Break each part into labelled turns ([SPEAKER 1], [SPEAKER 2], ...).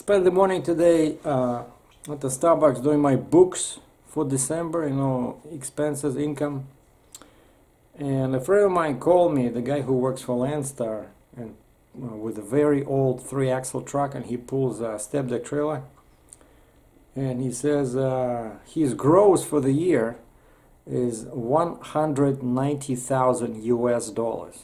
[SPEAKER 1] Spent the morning today at the Starbucks doing my books for December, expenses, income. And a friend of mine called me, the guy who works for Landstar, and with a very old 3-axle truck, and he pulls a step deck trailer. And he says his gross for the year is 190,000 US dollars.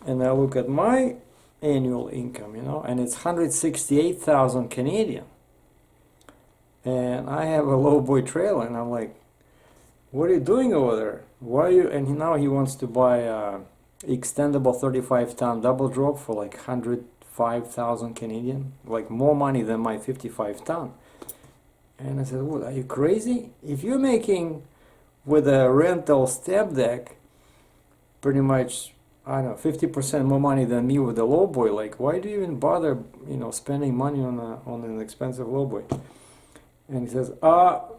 [SPEAKER 1] And I look at my annual income, and it's 168,000 Canadian. And I have a lowboy trailer, and I'm like, what are you doing over there? Why are you? And now he wants to buy a extendable 35-ton double drop for like 105,000 Canadian, like more money than my 55-ton. And I said, what, are you crazy? If you're making with a rental step deck pretty much, I don't know, 50% more money than me with a lowboy, like why do you even bother, spending money on an expensive lowboy? And he says,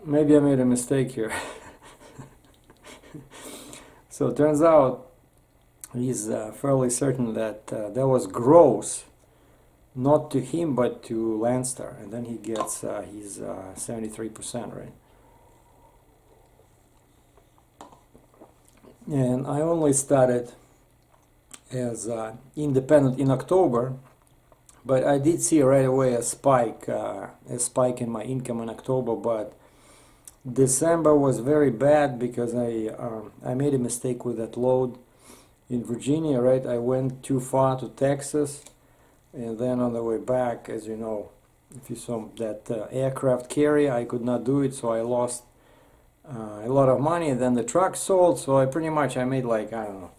[SPEAKER 1] maybe I made a mistake here. So it turns out he's fairly certain that that was gross, not to him but to Landstar, and then he gets his 73%, right? And I only started as independent in October, but I did see right away a spike in my income in October. But December was very bad because I made a mistake with that load in Virginia, right? I went too far to Texas, and then on the way back, as you know, if you saw that aircraft carrier, I could not do it, so I lost a lot of money. And then the truck sold, so I made like, I don't know,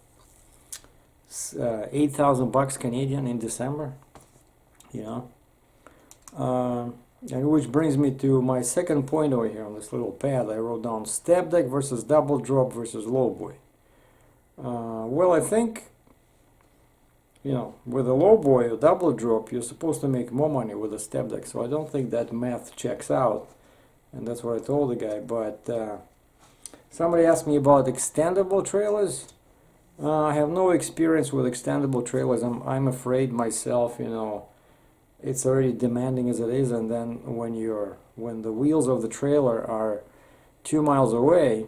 [SPEAKER 1] 8,000 bucks Canadian in December, and which brings me to my second point over here on this little pad. I wrote down step deck versus double drop versus lowboy. Well, I think, with a lowboy or double drop, you're supposed to make more money with a step deck. So I don't think that math checks out, and that's what I told the guy. But somebody asked me about extendable trailers. I have no experience with extendable trailers. I'm afraid myself, it's already demanding as it is, and then when the wheels of the trailer are 2 miles away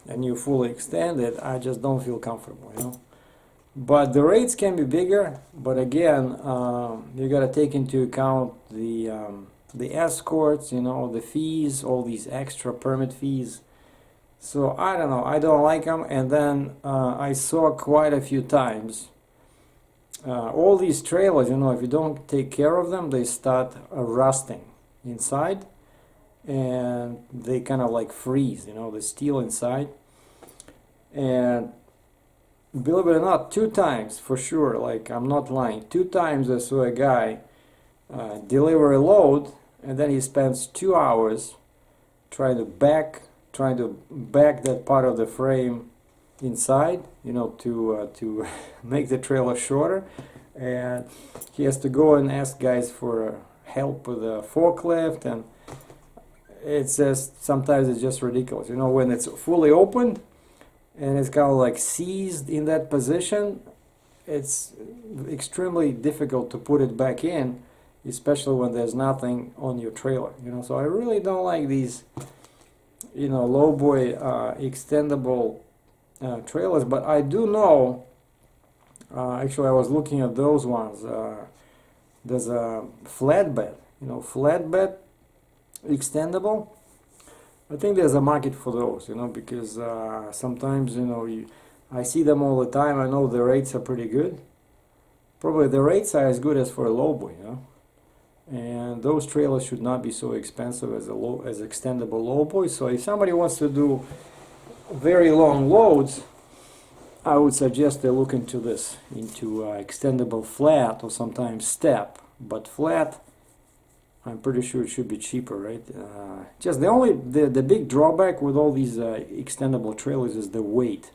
[SPEAKER 1] and you fully extend it, I just don't feel comfortable, But the rates can be bigger, but again, you got to take into account the escorts, the fees, all these extra permit fees. So I don't know, I don't like them. And then I saw quite a few times all these trailers, if you don't take care of them, they start rusting inside, and they kind of like freeze, the steel inside. And believe it or not, 2 times for sure, like I'm not lying, 2 times I saw a guy deliver a load, and then he spends 2 hours trying to back that part of the frame inside, to make the trailer shorter, and he has to go and ask guys for help with a forklift, and it's just sometimes it's just ridiculous, when it's fully opened and it's kind of like seized in that position. It's extremely difficult to put it back in, especially when there's nothing on your trailer, so I really don't like these lowboy extendable trailers. But I do know, actually I was looking at those ones, there's a flatbed extendable. I think there's a market for those, because sometimes, I see them all the time. I know the rates are pretty good. Probably the rates are as good as for a lowboy, and those trailers should not be so expensive as extendable lowboy. So if somebody wants to do very long loads, I would suggest they look into extendable flat or sometimes step. But flat, I'm pretty sure it should be cheaper, right? Just the big drawback with all these extendable trailers is the weight.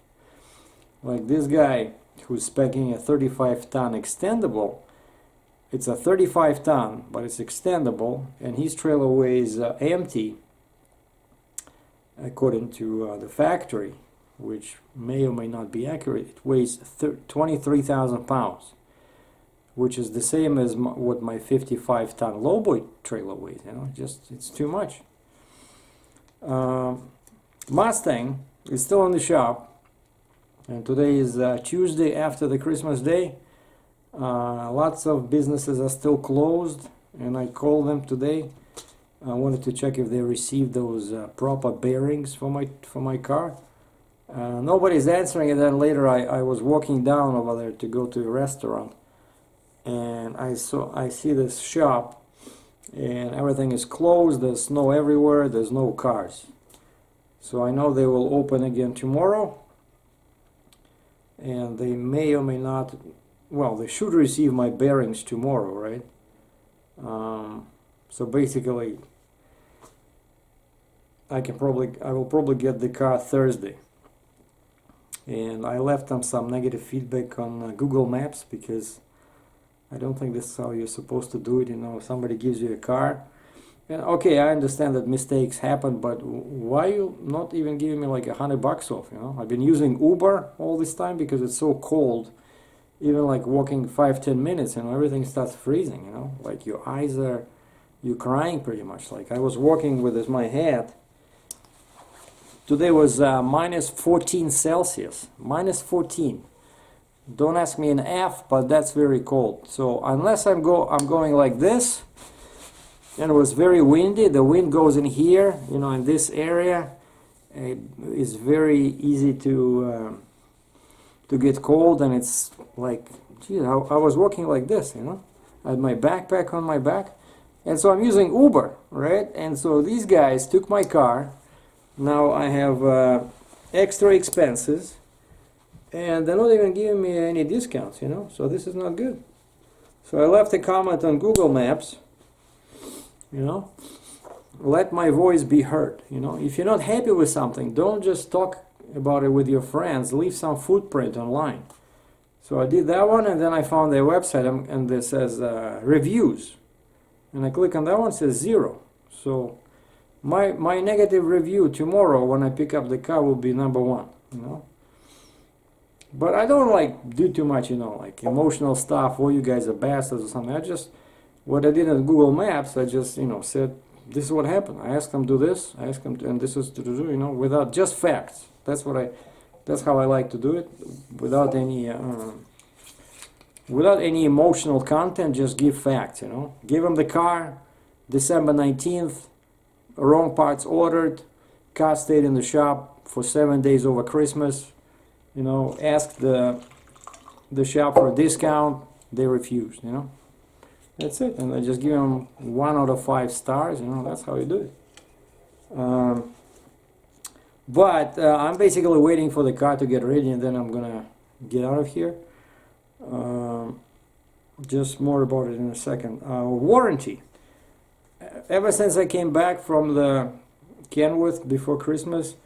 [SPEAKER 1] Like this guy who's specing a 35-ton extendable, it's a 35-ton, but it's extendable, and his trailer weighs empty, according to the factory, which may or may not be accurate, it weighs 23,000 pounds. which is the same as what my 55-ton lowboy trailer weighs. You know, just it's too much. Mustang is still in the shop, and today is Tuesday after the Christmas day. Lots of businesses are still closed, and I called them today. I wanted to check if they received those proper bearings for my car. Nobody's answering, and then later I was walking down over there to go to a restaurant, and I see this shop, and everything is closed. There's snow everywhere. There's no cars, so I know they will open again tomorrow, and they may or may not. Well, they should receive my bearings tomorrow, right? So basically, I will probably get the car Thursday. And I left them some negative feedback on Google Maps, because I don't think this is how you're supposed to do it. You know, somebody gives you a car, and okay, I understand that mistakes happen, but why you not even giving me like $100 off? You know, I've been using Uber all this time because it's so cold. Even like walking 5-10 minutes, you know, everything starts freezing. You know, like your eyes are, you're crying pretty much. Like I was walking with my hat. Today was minus 14 Celsius, minus 14. Don't ask me an F, but that's very cold. So unless I'm going like this, and it was very windy. The wind goes in here, you know, in this area. It's very easy to get cold, and it's like, gee, I was walking like this, you know. I had my backpack on my back, and so I'm using Uber, right? And so these guys took my car. Now I have extra expenses, and they're not even giving me any discounts, you know, so this is not good. So I left a comment on Google Maps, you know, let my voice be heard, you know. If you're not happy with something, don't just talk about it with your friends, leave some footprint online. So I did that one, and then I found their website, and it says reviews, and I click on that one, it says 0. So my negative review tomorrow when I pick up the car will be #1, you know. But I don't like do too much, you know, like emotional stuff. Oh, you guys are bastards or something. What I did on Google Maps, I just, you know, said this is what happened. I asked them to do this. I asked them to, and this is to do, you know, without just facts. That's how I like to do it, without any emotional content. Just give facts, you know. Give them the car, December 19th. Wrong parts ordered, car stayed in the shop for 7 days over Christmas. You know, asked the shop for a discount, they refused, you know. That's it, and I just give them 1 out of 5 stars, you know, that's how you do it. But I'm basically waiting for the car to get ready, and then I'm gonna get out of here. Just more about it in a second. Warranty. Ever since I came back from the Kenworth before Christmas,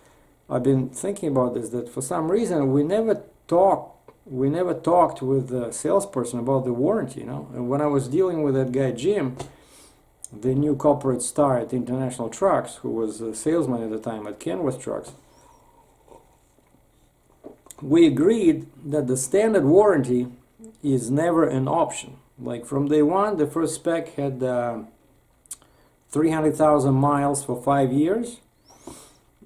[SPEAKER 1] I've been thinking about this, that for some reason we never talked with the salesperson about the warranty, you know. And when I was dealing with that guy Jim, the new corporate star at International Trucks, who was a salesman at the time at Kenworth Trucks, we agreed that the standard warranty is never an option. Like from day one, the first spec had 300,000 miles for 5 years.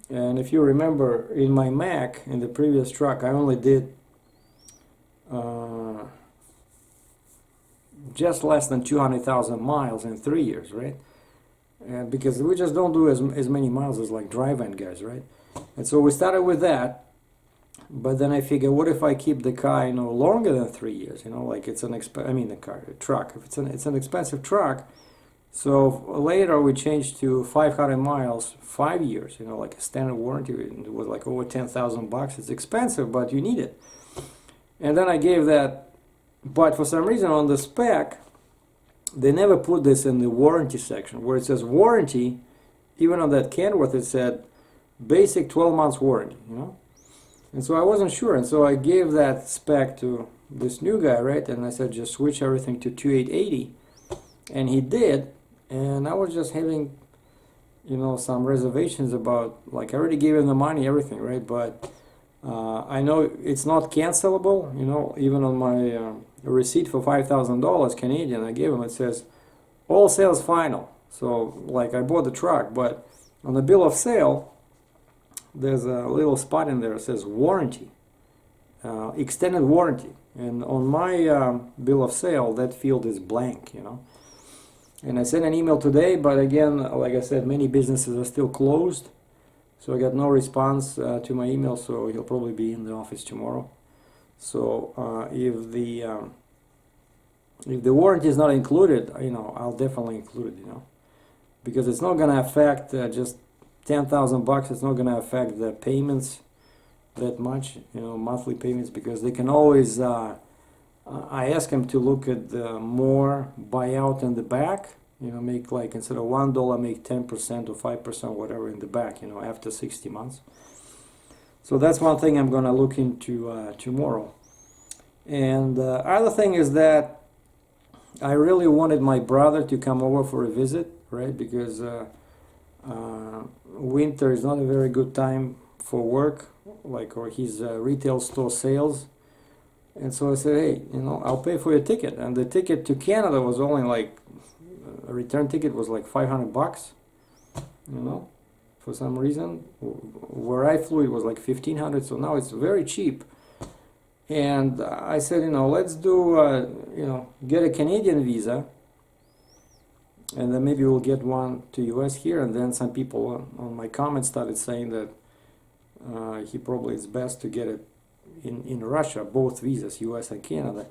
[SPEAKER 1] And if you remember, in my Mac, in the previous truck, I only did just less than 200,000 miles in 3 years, right? And because we just don't do as many miles as like drive-in guys, right? And so we started with that. But then I figure, what if I keep the car, you know, longer than 3 years? You know, like it's an truck. If it's an expensive truck. So later we changed to 500 miles, 5 years. You know, like a standard warranty. It was like over $10,000. It's expensive, but you need it. And then I gave that. But for some reason on the spec, they never put this in the warranty section where it says warranty. Even on that Kenworth, it said basic 12 months warranty. You know. And so I wasn't sure, and so I gave that spec to this new guy, right? And I said, just switch everything to 2880, and he did. And I was just having, you know, some reservations about, like, I already gave him the money, everything, right? But I know it's not cancelable, you know, even on my a receipt for $5,000 Canadian. I gave him. It says all sales final. So like I bought the truck, but on the bill of sale there's a little spot in there that says warranty, extended warranty, and on my bill of sale that field is blank, you know. And I sent an email today, but again, like I said, many businesses are still closed, so I got no response to my email. So he'll probably be in the office tomorrow. So if the warranty is not included, you know, I'll definitely include it, you know, because it's not going to affect just $10,000. It's not going to affect the payments that much, you know, monthly payments, because they can always. I ask them to look at the more buyout in the back, you know, make like instead of $1, make 10% or 5%, whatever in the back, you know, after 60 months. So that's one thing I'm going to look into tomorrow. And other thing is that I really wanted my brother to come over for a visit, right? Because winter is not a very good time for work, like, or his retail store sales. And so I said, hey, you know, I'll pay for your ticket. And the ticket to Canada was only like, a return ticket was like $500, you know, for some reason. Where I flew, it was like $1,500, so now it's very cheap. And I said, you know, let's do, you know, get a Canadian visa, and then maybe we'll get one to US here. And then some people on my comments started saying that he probably is best to get it in Russia, both visas, US and Canada.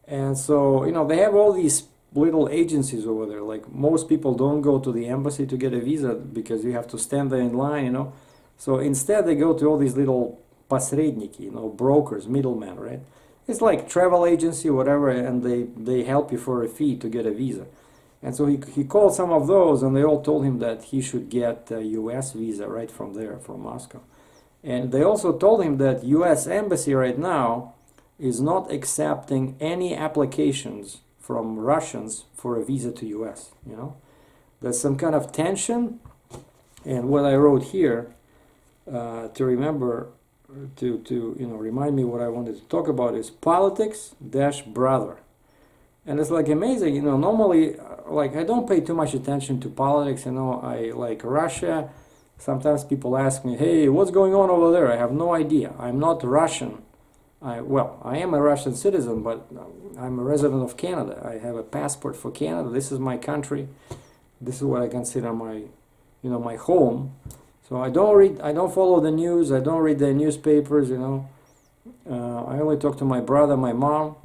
[SPEAKER 1] And so, you know, they have all these little agencies over there. Like, most people don't go to the embassy to get a visa because you have to stand there in line, you know. So instead they go to all these little посредники, you know, brokers, middlemen, right? It's like travel agency, whatever, and they help you for a fee to get a visa. And so he called some of those, and they all told him that he should get a US visa right from there, from Moscow. And they also told him that US Embassy right now is not accepting any applications from Russians for a visa to US, you know. There's some kind of tension, and what I wrote here to remember, to you know, remind me what I wanted to talk about is politics-brother. And it's like amazing, you know, normally, like, I don't pay too much attention to politics, you know. I like Russia. Sometimes people ask me, hey, what's going on over there? I have no idea. I'm not Russian. Well, I am a Russian citizen, but I'm a resident of Canada. I have a passport for Canada. This is my country. This is what I consider my, you know, my home. So I don't follow the news. I don't read the newspapers, you know. I only talk to my brother, my mom.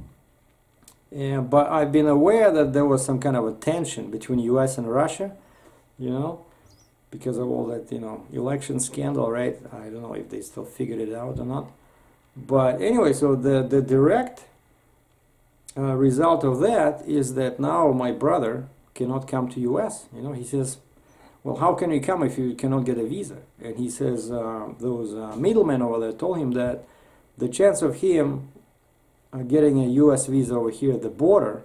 [SPEAKER 1] But I've been aware that there was some kind of a tension between US and Russia, you know, because of all that, you know, election scandal, right? I don't know if they still figured it out or not. But anyway, so the direct result of that is that now my brother cannot come to US. You know, he says, well, how can you come if you cannot get a visa? And he says those middlemen over there told him that the chance of him getting a US visa over here at the border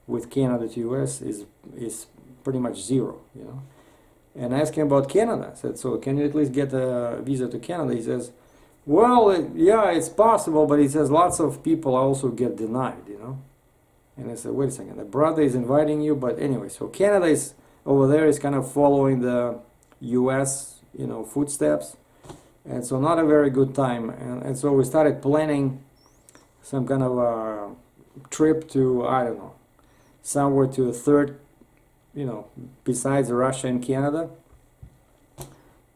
[SPEAKER 1] with Canada to US is pretty much zero, you know. And I asked him about Canada. I said, so can you at least get a visa to Canada? He says, well, yeah, it's possible, but he says lots of people also get denied, you know. And I said, wait a second, the brother is inviting you, but anyway, so Canada is over there, is kind of following the US, you know, footsteps, and so not a very good time. And so we started planning some kind of a trip to, I don't know, somewhere to a third, you know, besides Russia and Canada,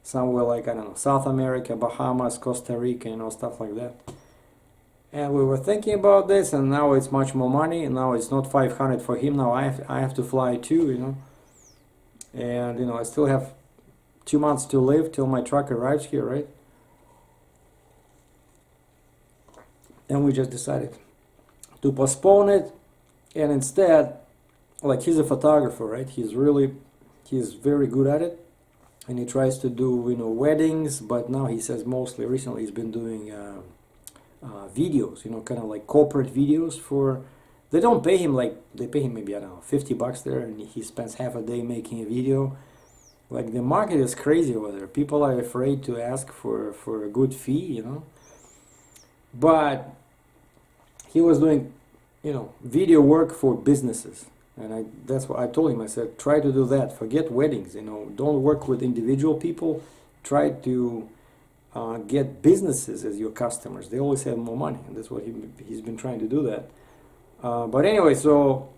[SPEAKER 1] somewhere like, I don't know, South America, Bahamas, Costa Rica, you know, stuff like that. And we were thinking about this, and now it's much more money, and now it's not 500 for him, now I have to fly too, you know. And, you know, I still have 2 months to live till my truck arrives here, right? And we just decided to postpone it, and instead, like, he's a photographer, right? He's very good at it, and he tries to do, you know, weddings, but now he says mostly recently he's been doing videos, you know, kind of like corporate videos for, they don't pay him, like, they pay him maybe, I don't know, $50 there, and he spends half a day making a video. Like, the market is crazy over there. People are afraid to ask for a good fee, you know. But he was doing video work for businesses. And that's what I told him. I said, try to do that. Forget weddings. Don't work with individual people. Try to get businesses as your customers. They always have more money, and that's what he's been trying to do that. But anyway, so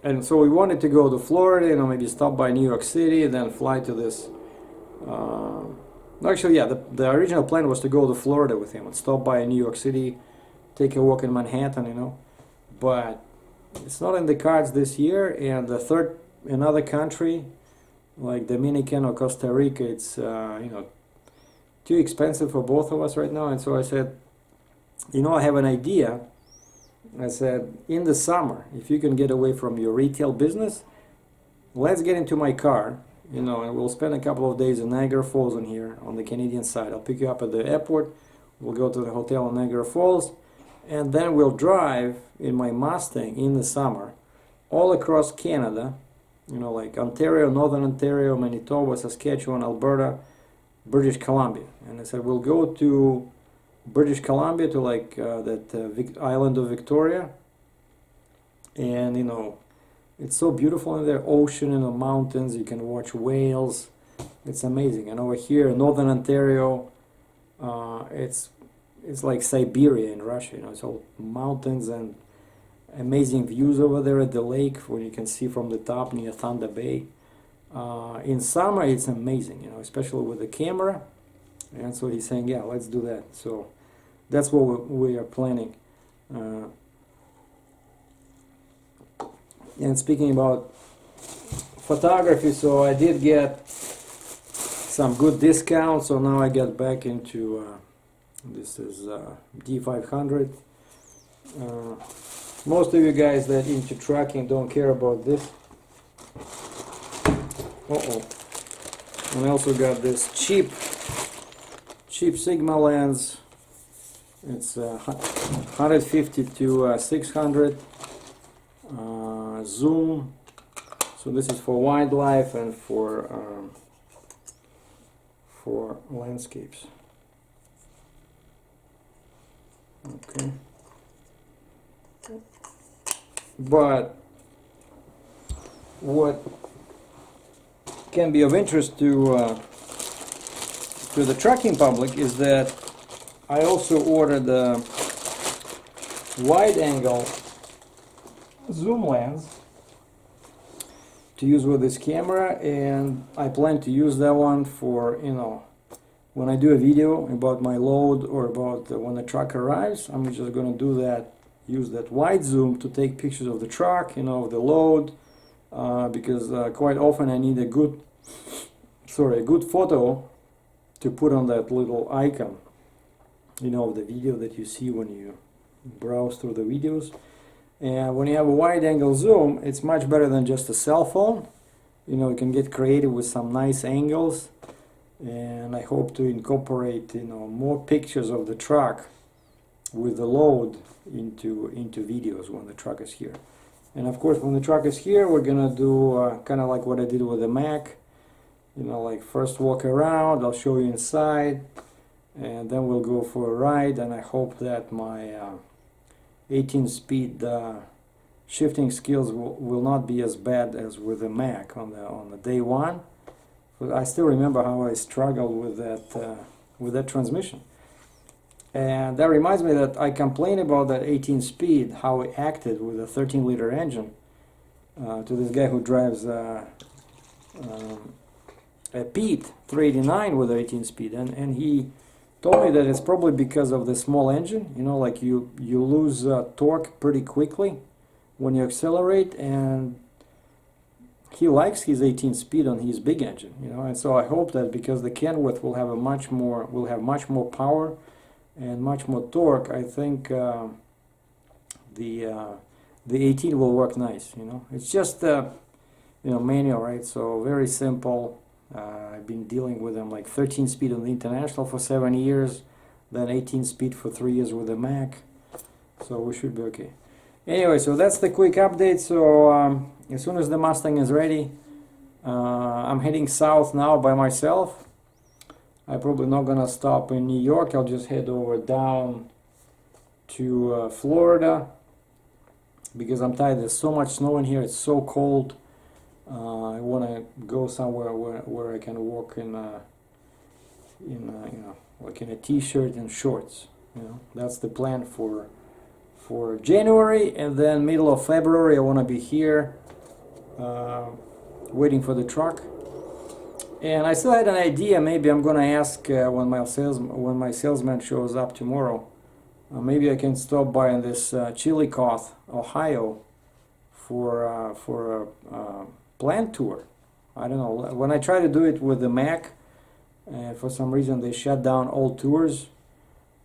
[SPEAKER 1] we wanted to go to Florida, maybe stop by New York City, then fly to this. Actually, yeah, the original plan was to go to Florida with him and stop by New York City, take a walk in Manhattan, but it's not in the cards this year. And another country like Dominican or Costa Rica, it's too expensive for both of us right now. And so I said, I have an idea. I said, in the summer, if you can get away from your retail business, let's get into my car, and we'll spend a couple of days in Niagara Falls on here on the Canadian side. I'll pick you up at the airport. We'll go to the hotel in Niagara Falls, and then we'll drive in my Mustang in the summer all across Canada, like Ontario, Northern Ontario, Manitoba, Saskatchewan, Alberta, British Columbia. And I said, we'll go to British Columbia, to like that island of Victoria, and it's so beautiful in there, ocean and the mountains. You can watch whales. It's amazing. And over here in Northern Ontario, it's like Siberia in Russia. It's all mountains and amazing views over there at the lake, where you can see from the top near Thunder Bay. In summer, it's amazing, especially with the camera. And so he's saying, yeah, let's do that. So that's what we are planning. And speaking about photography, so I did get some good discounts. So now I get back into this is D500. Most of you guys that into tracking don't care about this. And I also got this cheap Sigma lens. It's 150 to 600 zoom. So this is for wildlife and for landscapes. Okay. But what can be of interest to the trucking public is that I also ordered a wide-angle zoom lens to use with this camera, and I plan to use that one for, when I do a video about my load or about when the truck arrives. I'm just going to do that, use that wide zoom to take pictures of the truck, of the load, because quite often I need a good photo to put on that little icon, of the video that you see when you browse through the videos. And when you have a wide angle zoom, it's much better than just a cell phone. You can get creative with some nice angles, and I hope to incorporate more pictures of the truck with the load into videos when the truck is here. And of course, when the truck is here, we're gonna do kind of like what I did with the Mac. Like first walk around, I'll show you inside, and then we'll go for a ride. And I hope that my 18-speed shifting skills will not be as bad as with the Mac on the day one. But I still remember how I struggled with that transmission. And that reminds me that I complained about that 18-speed, how it acted with a 13-liter engine, to this guy who drives a Pete 389 with 18-speed, and he told me that it's probably because of the small engine. Like you lose torque pretty quickly when you accelerate, and he likes his 18-speed on his big engine. And so I hope that because the Kenworth will have much more power and much more torque, I think the 18 will work nice. It's just manual, right? So very simple. I've been dealing with them like 13-speed on the International for 7 years, then 18-speed for 3 years with the Mac. So we should be okay. Anyway, so that's the quick update. So as soon as the Mustang is ready, I'm heading south now by myself. I'm probably not gonna stop in New York. I'll just head over down to Florida, because I'm tired. There's so much snow in here. It's so cold. I want to go somewhere where I can walk in you know, like in a t-shirt and shorts. You know, that's the plan for January, and then middle of February I want to be here waiting for the truck. And I still had an idea. Maybe I'm gonna ask when my salesman shows up tomorrow. Maybe I can stop by in this Chillicothe, Ohio, for a plant tour. I don't know. When I try to do it with the Mac, for some reason they shut down all tours.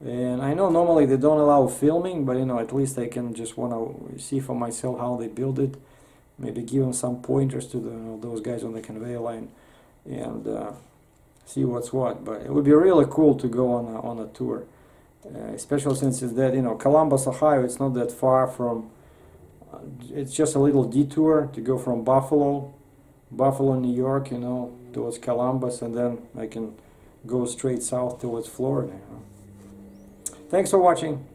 [SPEAKER 1] And I know normally they don't allow filming, but you know, at least I can just want to see for myself how they build it. Maybe give them some pointers to those guys on the conveyor line, and see what's what. But it would be really cool to go on a tour, especially since it's that, you know, Columbus, Ohio. It's not that far from. It's just a little detour to go from Buffalo, New York, you know, towards Columbus, and then I can go straight south towards Florida. You know. Thanks for watching.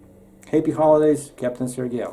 [SPEAKER 1] Happy holidays, Captain Sergei.